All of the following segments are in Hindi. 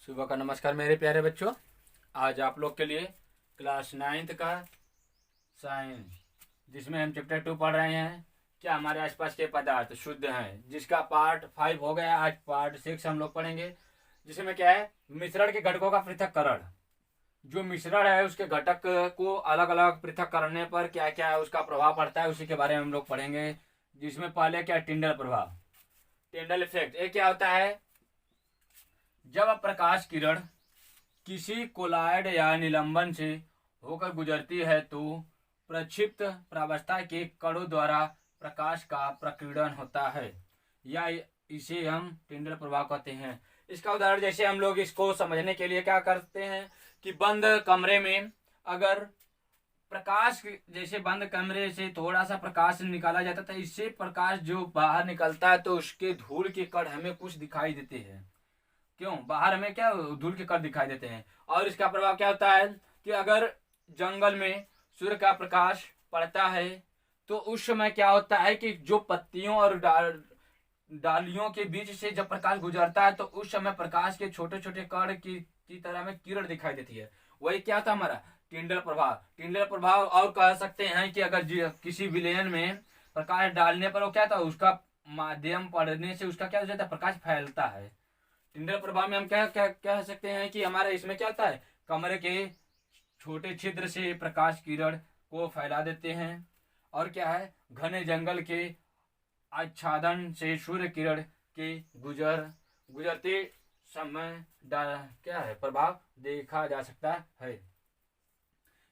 सुबह का नमस्कार मेरे प्यारे बच्चों। आज आप लोग के लिए क्लास 9th का साइंस, जिसमें हम चैप्टर 2 पढ़ रहे हैं, क्या हमारे आसपास के पदार्थ शुद्ध हैं, जिसका पार्ट 5 हो गया। आज पार्ट 6 हम लोग पढ़ेंगे, जिसमें क्या है, मिश्रण के घटकों का पृथक्करण। जो मिश्रण है उसके घटक को अलग अलग पृथक करने पर क्या क्या है उसका प्रभाव पड़ता है, उसी के बारे में हम लोग पढ़ेंगे। जिसमें पहले क्या, टिंडल प्रभाव, टिंडल इफेक्ट। ये क्या होता है, जब प्रकाश किरण किसी कोलॉइड या निलंबन से होकर गुजरती है तो प्रक्षिप्त प्रावस्था के कणों द्वारा प्रकाश का प्रकीर्णन होता है, या इसे हम टिंडल प्रभाव कहते हैं। इसका उदाहरण जैसे हम लोग इसको समझने के लिए क्या करते हैं कि बंद कमरे में अगर प्रकाश, जैसे बंद कमरे से थोड़ा सा प्रकाश निकाला जाता था, इससे प्रकाश जो बाहर निकलता है तो उसके धूल के कण हमें कुछ दिखाई देते हैं। क्यों, बाहर हमें क्या धूल के कण दिखाई देते हैं। और इसका प्रभाव क्या होता है कि अगर जंगल में सूर्य का प्रकाश पड़ता है तो उस समय क्या होता है कि जो पत्तियों और डालियों के बीच से जब प्रकाश गुजरता है तो उस समय प्रकाश के छोटे छोटे कण की तरह हमें किरण दिखाई देती है। वही क्या था हमारा टिंडल प्रभाव। टिंडल प्रभाव और कह सकते हैं कि अगर किसी विलयन में प्रकाश डालने पर वो क्या था, उसका माध्यम पड़ने से उसका क्या हो जाता है, प्रकाश फैलता है। टिंडल प्रभाव में हम क्या क्या कह सकते हैं कि हमारे इसमें क्या होता है, कमरे के छोटे छिद्र से प्रकाश किरण को फैला देते हैं। और क्या है, घने जंगल के आच्छादन से सूर्य किरण के गुजरते समय क्या है, प्रभाव देखा जा सकता है।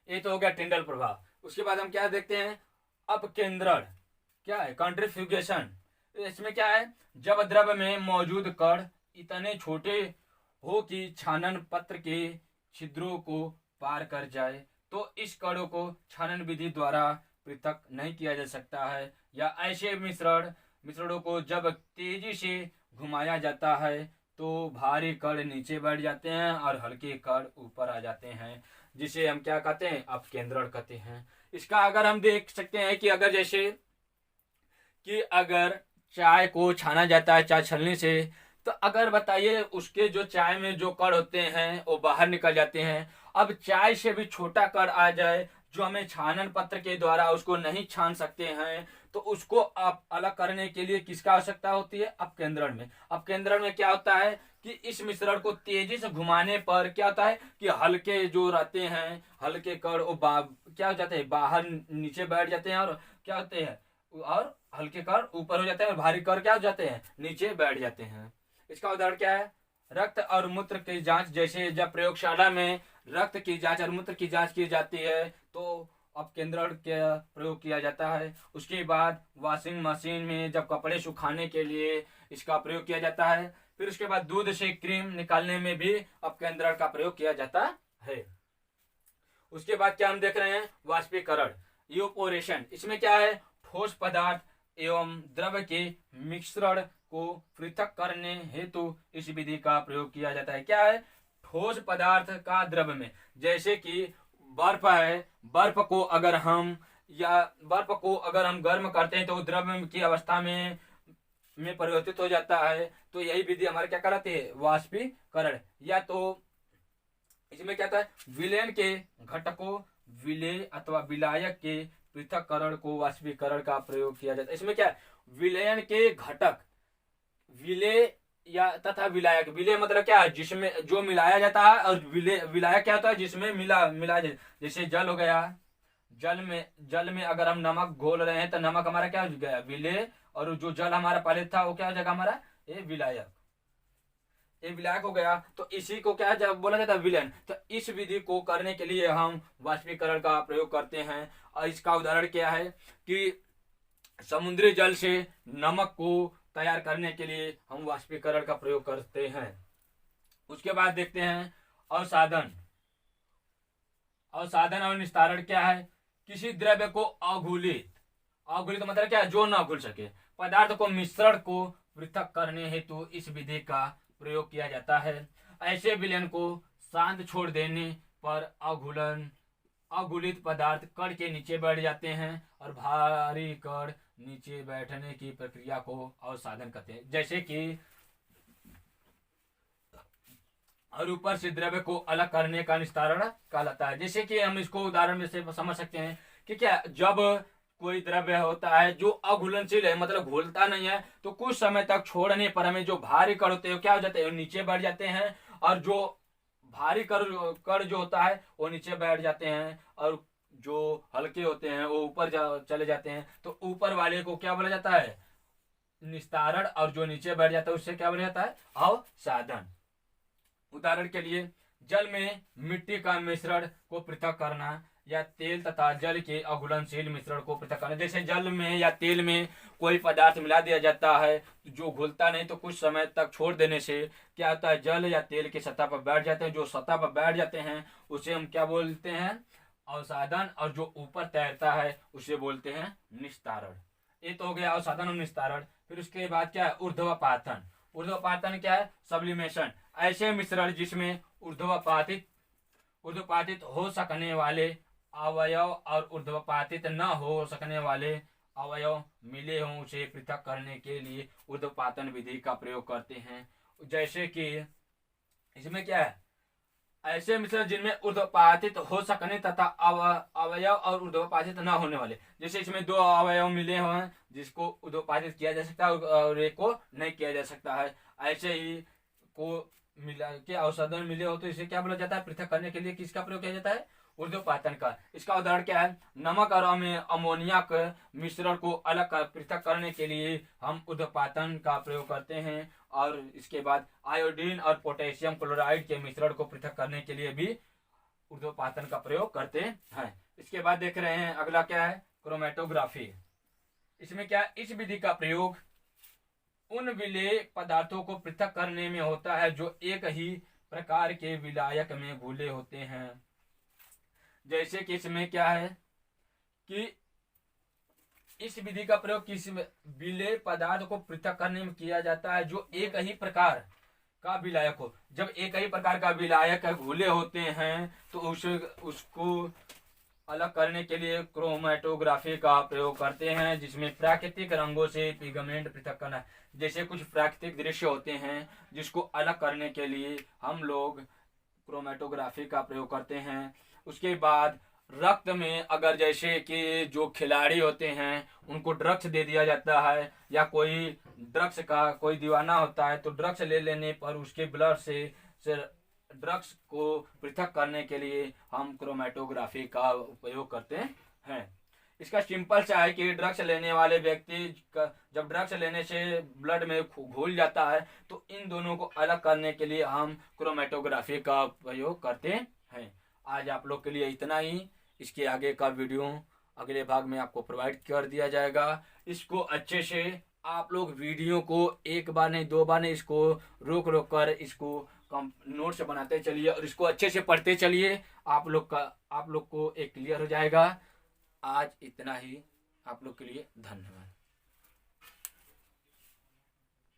ये तो हो गया टिंडल प्रभाव। उसके बाद हम क्या देखते हैं, अपकेंद्रण। क्या है, कंट्रीफ्यूगेशन। इसमें क्या है, जब द्रव में मौजूद कण इतने छोटे हो कि छानन पत्र के छिद्रों को पार कर जाए तो इस कणों को छानन विधि द्वारा पृथक नहीं किया जा सकता है, या ऐसे मिश्रणों को जब तेजी से घुमाया जाता है तो भारी कण नीचे बैठ जाते हैं और हल्के कण ऊपर आ जाते हैं, जिसे हम क्या कहते हैं, अपकेंद्रण कहते हैं। इसका अगर हम देख सकते हैं कि अगर जैसे कि अगर चाय को छाना जाता है चाय छलनी से, तो अगर बताइए उसके जो चाय में जो कण होते हैं वो बाहर निकल जाते हैं। अब चाय से भी छोटा कण आ जाए जो हमें छानन पत्र के द्वारा उसको नहीं छान सकते हैं, तो उसको आप अलग करने के लिए किसका आवश्यकता होती है, अपकेंद्रण में। अपकेंद्रण में क्या होता है कि इस मिश्रण को तेजी से घुमाने पर क्या होता है कि हल्के जो रहते हैं, हल्के कण वो क्या हो जाते हैं, बाहर नीचे बैठ जाते हैं, और क्या होते हैं, और हल्के कण ऊपर हो जाते हैं और भारी कण क्या हो जाते हैं, नीचे बैठ जाते हैं। इसका उदाहरण क्या है, रक्त और मूत्र की जांच। जैसे जब प्रयोगशाला में रक्त की जांच और मूत्र की जांच की जाती है तो अपकेंद्रण का प्रयोग किया जाता है। उसके बाद वॉशिंग मशीन में जब कपड़े सुखाने के लिए इसका प्रयोग किया जाता है। फिर उसके बाद दूध से क्रीम निकालने में भी अपकेंद्रण का प्रयोग किया जाता है। उसके बाद क्या हम देख रहे हैं, वाष्पीकरण, इवेपोरेशन। इसमें क्या है, ठोस पदार्थ एवं द्रव के मिश्रण को पृथक करने हेतु इस विधि का प्रयोग किया जाता है। क्या है, ठोस पदार्थ का द्रव में, जैसे कि बर्फ है, बर्फ को अगर हम गर्म करते हैं तो द्रव की अवस्था में परिवर्तित हो जाता है। तो यही विधि हमारे क्या कहलाती है, वाष्पीकरण। या तो इसमें क्या था, विलयन के घटकों, विलेय अथवा विलायक के पृथक्करण को वाष्पीकरण का प्रयोग किया जाता है। इसमें क्या है, विलयन के घटक, विलेय या तथा विलायक। विलेय मतलब क्या है, जिसमें जो मिलाया जाता है, और विलायक क्या होता है, जिसमें मिला जैसे जल हो गया। जल में अगर हम नमक घोल रहे हैं तो नमक हमारा क्या हो गया, विलेय, और जो जल हमारा पहले था वो क्या हो जाएगा हमारा, ये विलायक। ये विलायक हो गया, तो इसी को क्या जब बोला जाता है, विलयन। तो इस विधि को करने के लिए हम वाष्पीकरण का प्रयोग करते हैं। और इसका उदाहरण क्या है कि समुद्री जल से नमक को तैयार करने के लिए हम वाष्पीकरण का प्रयोग करते हैं। उसके बाद देखते हैं अवसादन। अवसादन और निस्तारण क्या है, किसी द्रव्य को अघुलित मतलब क्या है, जो न घुल सके पदार्थ को मिश्रण को पृथक करने हेतु इस विधि का प्रयोग किया जाता है। ऐसे विलयन को शांत छोड़ देने पर अघुलित पदार्थ कण के नीचे बैठ जाते हैं और भारी कण नीचे बैठने की प्रक्रिया को अवसादन कहते हैं। जैसे कि और ऊपर से द्रव्य को अलग करने का निस्तारण कहलाता है। जैसे कि हम इसको उदाहरण में से समझ सकते हैं कि क्या, जब कोई द्रव्य होता है जो अघुलनशील है, मतलब घुलता नहीं है, तो कुछ समय तक छोड़ने पर हमें जो भारी कण होते हैं क्या हो जाते हैं, नीचे बैठ जाते हैं, और जो भारी कण जो होता है वो नीचे बैठ जाते हैं, और जो हल्के होते हैं वो ऊपर चले जाते हैं। तो ऊपर वाले को क्या बोला जाता है, निस्तारण, और जो नीचे बैठ जाता है उससे क्या बोला जाता है, अवसादन। उदाहरण के लिए, जल में मिट्टी का मिश्रण को पृथक करना, या तेल तथा जल के अघुलनशील मिश्रण को पृथक करना। जैसे जल में या तेल में कोई पदार्थ मिला दिया जाता है जो घुलता नहीं, तो कुछ समय तक छोड़ देने से क्या होता है, जल या तेल की सतह पर बैठ जाते हैं। जो सतह पर बैठ जाते हैं उसे हम क्या बोलते हैं, अवसादन, और जो ऊपर तैरता है उसे बोलते हैं निस्तारण। ये तो हो गया अवसादन और निस्तारण। फिर उसके बाद क्या है, ऊर्ध्वपातन। ऊर्ध्वपातन क्या है, सब्लिमेशन। ऐसे मिश्रण जिसमें ऊर्ध्वपातित हो सकने वाले अवयव और ऊर्ध्वपातित न हो सकने वाले अवयव मिले हों, उसे पृथक करने के लिए ऊर्ध्वपातन विधि का प्रयोग करते हैं। जैसे कि इसमें क्या है, ऐसे मिश्रण जिनमें ऊर्ध्वपातित हो सकने तथा अवयव और ऊर्ध्वपातित न होने वाले। जैसे इसमें दो अवयव मिले हुए हैं जिसको ऊर्ध्वपातित किया जा सकता है और एक को नहीं किया जा सकता है, ऐसे ही को मिला के अवसादन मिले हो तो इसे क्या बोला जाता है, पृथक करने के लिए किसका प्रयोग किया जाता है, ऊर्ध्वपातन का। इसका उदाहरण क्या है, नमक और अमोनिया के मिश्रण को अलग पृथक करने के लिए हम ऊर्ध्वपातन का प्रयोग करते हैं। और इसके बाद आयोडीन और पोटेशियम क्लोराइड के मिश्रण को पृथक करने के लिए भी ऊर्ध्वपातन का प्रयोग करते हैं। इसके बाद देख रहे हैं अगला क्या है, क्रोमेटोग्राफी। इसमें क्या, इस विधि का प्रयोग उन विलेय पदार्थों को पृथक करने में होता है जो एक ही प्रकार के विलायक में घुले होते हैं। जैसे कि इसमें क्या है कि इस विधि का प्रयोग किसी विलेय पदार्थ को पृथक करने में किया जाता है जो एक ही प्रकार का विलायक हो। जब एक ही प्रकार का विलायक घुले होते हैं तो उसको अलग करने के लिए क्रोमेटोग्राफी का प्रयोग करते हैं, जिसमें प्राकृतिक रंगों से पिगमेंट पृथक करना। जैसे कुछ प्राकृतिक दृश्य होते हैं जिसको अलग करने के लिए हम लोग क्रोमेटोग्राफी का प्रयोग करते हैं। उसके बाद रक्त में अगर जैसे कि जो खिलाड़ी होते हैं उनको ड्रग्स दे दिया जाता है, या कोई ड्रग्स का कोई दीवाना होता है तो ड्रग्स ले लेने पर उसके ब्लड से ड्रग्स को पृथक करने के लिए हम क्रोमेटोग्राफी का उपयोग करते हैं। इसका सिंपल सा है कि ड्रग्स लेने वाले व्यक्ति जब ड्रग्स लेने से ब्लड में घुल जाता है तो इन दोनों को अलग करने के लिए हम क्रोमेटोग्राफी का उपयोग करते हैं। आज आप लोग के लिए इतना ही। इसके आगे का वीडियो अगले भाग में आपको प्रोवाइड कर दिया जाएगा। इसको अच्छे से आप लोग वीडियो को एक बार नहीं दो बार नहीं, इसको रोक रोक कर इसको नोट्स बनाते चलिए और इसको अच्छे से पढ़ते चलिए। आप लोग को एक क्लियर हो जाएगा। आज इतना ही। आप लोग के लिए धन्यवाद।